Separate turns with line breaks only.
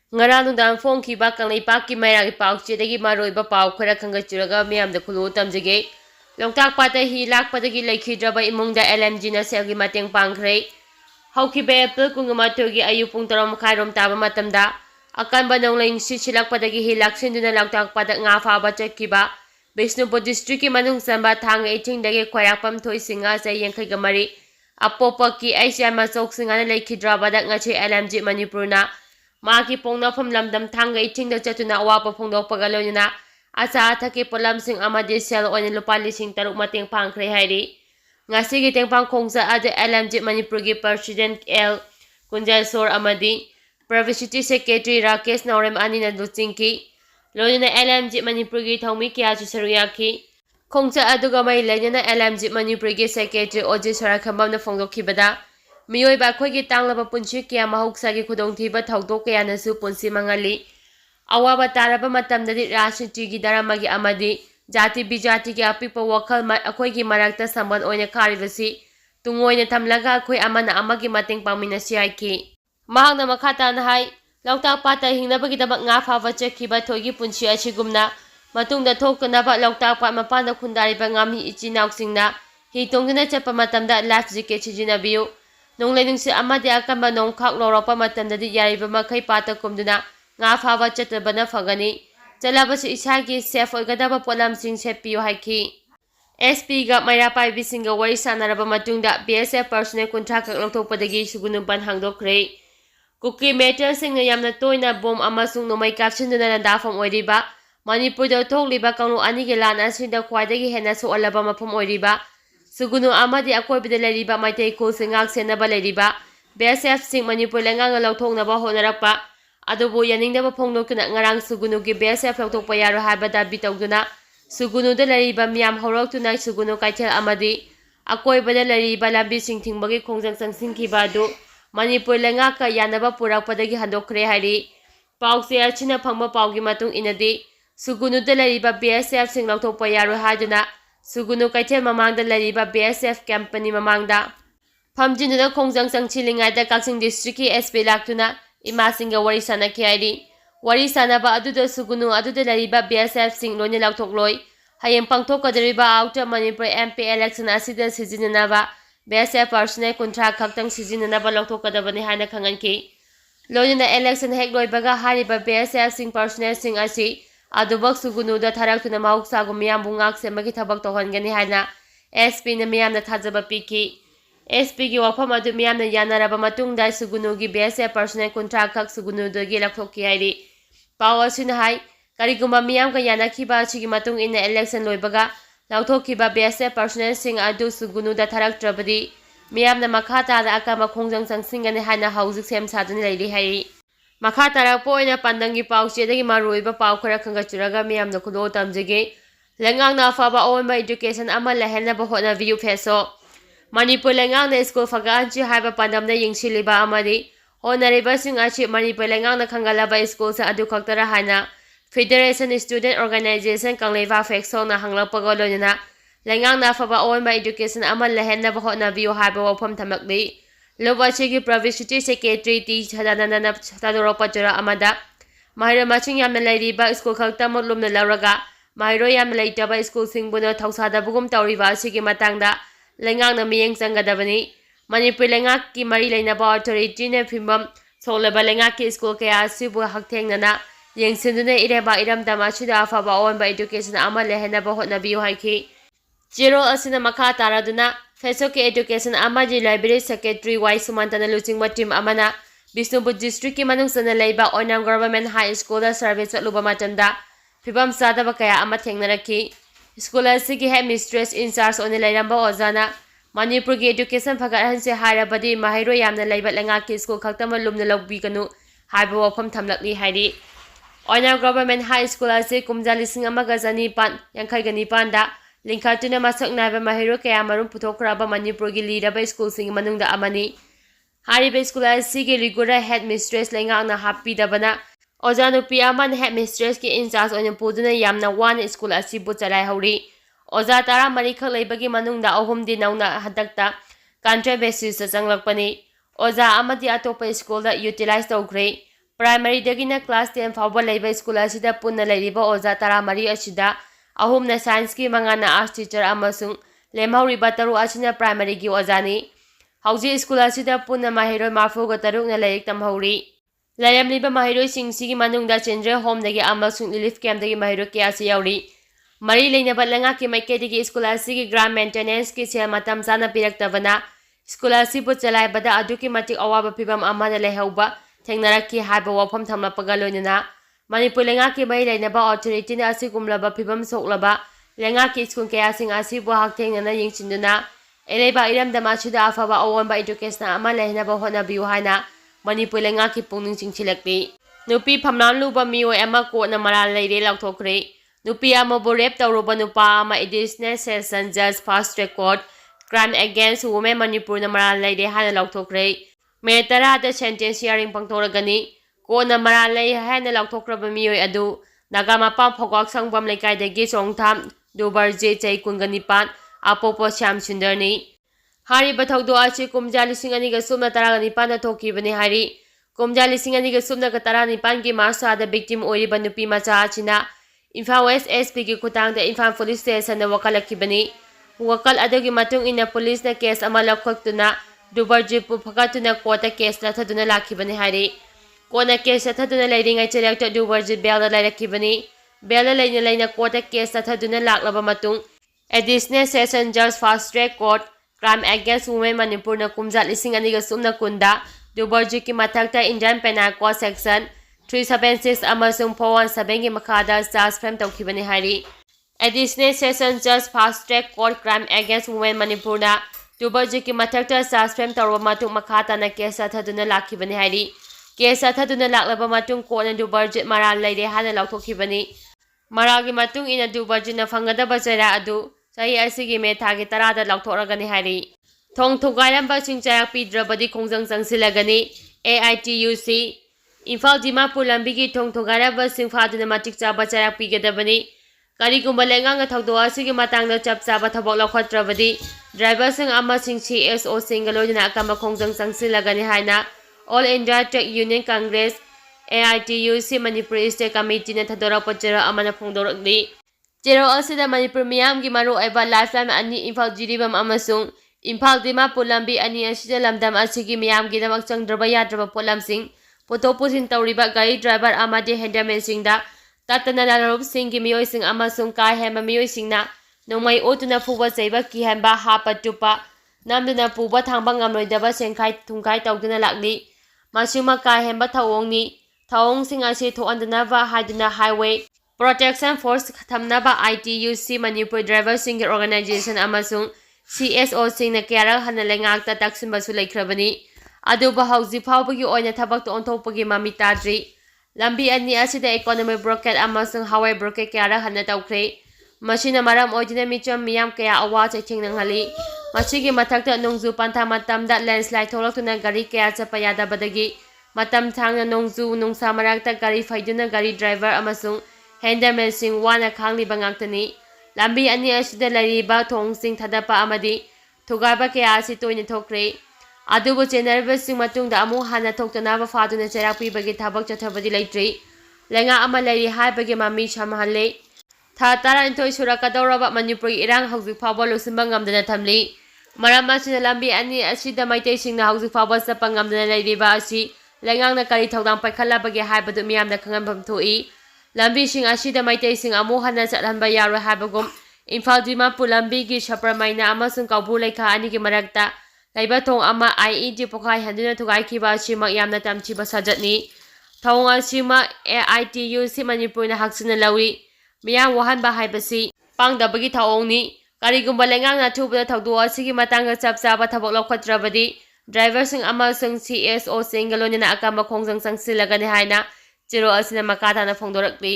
Ngarang nungdang phongkhiba Kangleipak ki maira ki pauchedagi maroiba pau khara khangachuraga miyamda khulu tamjage Louthokpa pata hi lakpadagi leikhidraba imungda LMG na selgi mateng pangkhre Haukibe April kungamatogi ayu pung 3:30 taba matamda akanba nonglaing sisilakpadagi hi laksinduna Louthokpa da nga faba chakkiba Bishnupur district ki manung samba thang 18 dagi khwairakpam thoisinga sai yankaigamari apopa ki Asia masok singana leikhidraba da ngachi LMG Manipurna Maki pongnafam lamdam thanga 18 da chatuna awapa phongdokpaga loinana acha athaki polamsing amadi sel oina lupa lising 6 mateng pangkhre hairi ngasigi tengpang khongsa ade LMG Manipur gi President L Kunjalsor amadi Privacy Secretary Rakesh Naurem anina luchingki loinana LMG Manipur gi thongmi kya chu saruyaki khongsa aduga mai lainana LMG Manipur gi Secretary Oji Sarakhambam na phongdokhibada Miyoi ba khoi gi tanglaba punchi kya mahuksa gi khudongthiba thawdok kya nasu punsi mangali awaba taraba matamdadi rashiti gi daramagi amadi jati bijati gi apipa wakhal akhoi gi marakta samban oina kharibasi tungoina thamlaga akhoi amana amagi mateng pangminasi haiki mahangna makhata na hai Louthokpa ta hingnabagi dabak nga phawa chakhiba thoigi punchi achigumna matungda thoktanaba Louthokpa mapanda khundariba ngami ichinauksingna hi tongduna chapa matamda life jacket sijinabiyu Nonglai nungsi amadi akamba nong khak lorokpa matamdadi yariba makhai pata kumduna nga phawa chatabana phagani chalabasi isagi safe oigadaba polamsing seppiyo haiki SP ga maira paibisingga wari sanaraba matungda BSF Personal khak Louthokpadagi sugunumpan handokhre Kuki metal singna yamna toina bom amasung nomai kapsinduna dafam oiriba Manipurda thokliba kanglu anigi lan asida khwaidagi hena soalaba mafam oiriba Sugunu amadi akoibida leriba maitai khulse ngak senaba leriba BSF sing Manipur lengang lauthoknaba honarakpa adubu yaningdaba phongdokuna ngarang sugunu gi BSF Louthokpa yaro habada bitawduna sugunu da leriba miyam horoktuna sugunu kaithel amadi akoibada leriba lambi singthingbagi khongjang sangsingkhiba adu Manipur lengaka yanaba purakpadagi handokhre hari pause achina phangba paugi matung inadi sugunu da leriba BSF sing Louthokpa yaro haduna Sugunu kaithel mamangda lariba BSF company mamangda Phamjinuna khongjang sangchilingaida Kaksing district ki SP laktuna imasinga wari sanaki hairi wari sanaba aduda sugunu aduda lariba BSF sing loina Louthokloy hayeng pangthokadariba outer Manipur MP election asida sijinanaba BSF Personal khaktang sijinanaba Louthokadabani haina khanganki loina election hek loibaga hariba BSF sing Personal sing asi Adubak sugunuda tharaktuna mahuksagu miyambu ngak semagi thabak tohangani haina SP na miyamna thajaba piki SP gi wafam adu miyamna yanaraba matungda sugunugi BSF Personal khak sugunudagi lakhokki hairi pawasina hai karigumba miyamga yanakhiba chigi matung ina election loibaga Louthokkiba BSF Personal sing adu sugunuda tharaktrabadi miyamna makhata da akama khongjang sangsingani haina haujik sem sadani leiri hairi Makha tarakpo oina pandangi pauchedagi maruiba pau khara khangachuraga miyamna khudo tamjage lengang na afaba oinba education ama lehelnaba hotnabiyu pheso Manipur lengang na school faganchi haiba pandamna yingshiliba amadi honariba sing achi Manipur lengang na khangalaba school sa adu khaktara haina Federation Student Organization Kangleiwa Fexo na hanglakpaga loinana lengang na afaba oinba education ama lehelnaba hotnabiyu haiba wafam thamakli Lobachigi Privacy Secretary T Chadanana Tadoropa Jara Amada Mahira Maching Yamalairiba School Kaltamo Lumna Laraga Mahiro Yamalaitaba School Singbuna Tausada Bugum Tauriva Sigi Matangda Lengang na Miyang Sangadabani Manipur Lengaki Mari Lainaba Authority na Pimbam Solaba Lengaki School Kaya Sibu Hakteng Nana Yang Sinduna Ireba Iram Damachida Afaba Owen by Education Ama Lehenaba Hotnabiu Haiki Jiro Asina Maka Taraduna Fesoke Education Amaji Library Secretary Y Sumantana Luchingwa Team Amana Bishnupur District ki manung sana leiba Onam Government High School da service at luba matanda Pibam sadaba kaya ama thengnaraki School asigi headmistress in charge on lairamba ozana Manipur ki education phagathanse harabadi mahiro yamna leiba lengaki school khaktama lumna logbiganu haiba wafam thamlakli hairi Onam Government High School ase kumja lising amaga jani pan yankhai panda Linkatuna masak naiba mahiro kaya marum puthokraba Manipur gi lidaba school sing manungda amani hariba school asigi rigura headmistress lengakna happidabana Ojanupi aman headmistress ki in charge on puduna yamna one school asibu chalai hauri Oja tara marikha leibagi manungda ahum di nauna hadakta contract basis sa changlakpani Oja amadi atopa school da utilize tawkhre प्राइमरीदगिना class 10 फाउबा लेबा school असिदा पुन्ना लेरिबा ओजा 13 असिदा अहुमना science की मंगाना arts teacher अमसुंग लेमहौरिबा तरु असिना primary की ओजानी हौजी school असिदा पुन्ना माहिरोय माफुगा तरुकना lyric तमहौरी लाइरमलिबा माहिरोय सिंगसिगी मनुंगदा children होमदगी अमसुंग relief कैम्पदगी माहिरोय कियासी याउरी मरी लेनबा लंगा की माइकेदगी स्कूल असिगी ग्राम मेंटेनेंस की सेल मतम चाना पिरक्तबना स्कूल असिबु चलाइबदा अदुकी मतिक अवाबा फिबम अमाना लेहौबा थेंगनारकी हाइबा वाफम थमलपगा लोइनना मणिपुर लेंगाकी मई लेनबा ऑथोरिटीना असिगुमलबा फिबम सोक्लबा लेंगाकी स्कूल कयासिंग असिबु हाक्थेंगना यिंगचिंदुना एलेबा इरमदम असिदा अफबा अवोनबा एजुकेशन अमा लेहनबा होनाबियु हाइना मणिपुर लेंगाकी पुंगनिंग चिंगचिलक्ली नुपी फमनालुबा मियोय अमा कोटना मराल लेरे लौथोखरे नुपी अमाबु रेप तौरुबा नुपा अमा एडिशनल सेशन जज fast track court crime against women Manipur moral लेरे हाइना लौथोखरे मे 10 सेंटेंस हियरिंग पंगथोरगनी कोना मराल लै हाइना लौथोखरबा मियोय अदु नागामापा फोगाक संगबम लेकाइदगी चोंगथाम दुबरजे चै 29 अपोपो श्याम सुंदरनी हारिबा थौदो आछि कुमजा 2019 थोखिबनी हारि कुमजा 2019 की मार्चदा विक्टिम ओइरिबा नुपी मचा आछिना इम्फाल वेस्ट एसपी की खुतांगदा इम्फाल पुलिस स्टेशन वकालखिबनी वकल अदुगी मतुंग इना पुलिस ना केस अमा लखक्तुना दुबरजिपु फकातुना कोर्ट केस लथदुना लाखिबनी हारि कोना केस लथदुना लेरिंगाय चेलेक्ट दुबरजि बेल लाइरखिबनी बेल लेना लेना कोर्ट केस लथदुना लाक्लबा मतुंग एडिशनल सेशन जज fast track court crime against women Manipur ना कुमजा 2019 दुबरजि की मथक्ता इंडियन पेनल कोड सेक्शन 376 अमसुंग 417 की मखादा चार्ज फ्रेम तौखिबनी हारि एडिशनल सेशन जज fast track court crime against women Manipur ना दुबरजि की मथक्ता चार्ज फ्रेम तौरबा मतुंग मखाताना केस लथदुना लाखिबनी हारि केस लथदुना लाक्लबा मतुंग कोर्टना दुबरजि मराल लेरे हाना लौथोखिबनी मरागी मतुंग इना दुबरजिना फंगदबा चेरा अदु चाही असिगी मे थागी 10 लौथोरगनी हारि थोंग थुगाइरंबा सिंचायक पिद्रबदी खोंजंग चंगसिलगनी AITUC इम्फाल दिमापुर लंबी की थोंग थुगाइरंबा सिंफादुना मतिक चाबा चेराक पिगदबनी करिगुंबा लेंगांग थौदो असिगी मतांगदा चप चाबा थबक लौखत्रबदी ड्राइवर सिंग अमा सिंग CSO सिंग लोइना अकम खोंजंग चंगसिलगनी हाइना all India truck union congress AITUC Manipur state committee ने थदोरक चेरो अमना फोंदोरकली चेरो असिदा मणिपुर मियाम की मरु एबा लाइफलाइन अनि इम्फाल जिरिबम अमसुंग इम्फाल दिमापुर लंबी अनि असिदा लमदम असिगी मियाम की दमक चंगद्रबा याद्रबा पोलमसिंग पोतोपुसिन तौरिबा गाड़ी ड्राइवर अमादि हैंडलमैन सिंगदा ततना लारूप सिंग की मियोय सिंग अमसुंग का हेमा मियोय सिंगना नोंमै ओतुना फुबा चैबा की हेंबा हापा टुपा नामदुना पुबा थांबा ngamloidaba सेंखाय थुंखाय तौदुना लाक्ली मासिमा का हेंबा थाओंगनी थाओंगसिंग असि थोअंदनाबा हाइदुना हाईवे प्रोटेक्शन फोर्स थमनाबा ITUC मणिपुर ड्राइवर सिंग ऑर्गेनाइजेशन अमसुंग CSO सिंग न क्यारा हन लेंगाक्ता तक्सिनबसु लेख्रबनी अदुबा हौजि फावबगी ओइना थबक तो ओंथोपगी मामी ताद्री लंबी अनि असिदा इकोनॉमिक ब्रोकेट अमसुंग हाईवे ब्रोकेट क्यारा हन तौख्रे मसिना मरम ओइदिना मिचम मियाम कया अवा चैथिंगनंगली मसिगी मथक्ता नोंजु पंथा मतमदा लैंडस्लाइड थोलक्तुना गाड़ी कया चपा यादबदगी मतम थांगना नोंजु नुंसा मराक्ता गाड़ी फैदुना गाड़ी ड्राइवर अमसुंग हैंडलमैन सिंग वाना खांगलिबा ngakतनी लंबी अनि असिदा लरिबा थोंगसिंग थदपा अमदी थुगाबा कया असि तोइना थोख्रे अदुबु चेनरबा सिंग मतुंगदा अमु हाना थोक्तनाबा फादुना चेरापीबगी थबक चथबदी लेट्री लेंगा अमा लरि हाइबगी मामी समहले था 12 सुरकदौरबा मणिपुर इरांग हौजिक फावबा लोसिंबा ngamdana thamli मरम असिना लंबी अनि असिदा मैतै सिंगना हौजिक फावबा चपा ngamdana लेरिबा असि लेंगांगना करी थौदांग पाइखलाबगी हाइबदु मियामना खंगनफम थोई लंबी सिंग असिदा मैतै सिंग अमु हना चलहनबा यारो हाइबगुम इम्फाल दिमापुर लंबी की सप्रमाइना अमसुंग कौबु लेखा अनि की मरक्ता लैबा थोंग अमा IED पोखाय हंदुना थुगाइखिबा असिमा यामना तमचिबा सजतनी थोंग असिमा AITUC मणिपुरना हक्सना लौरी मियाम वहनबा हाइबसी पांगदबगी थाओंगनी करिगुंबा लेंगांगना थुबदा थौदो असिगी मतांगा चप चाबा थबक लौखत्रबदी ड्राइवर सिंग अमसुंग CSO सिंग लोइना अकम खोंजंग चंगसिलगनी हाइना चेरो असिना मकाताना फोंदोरकली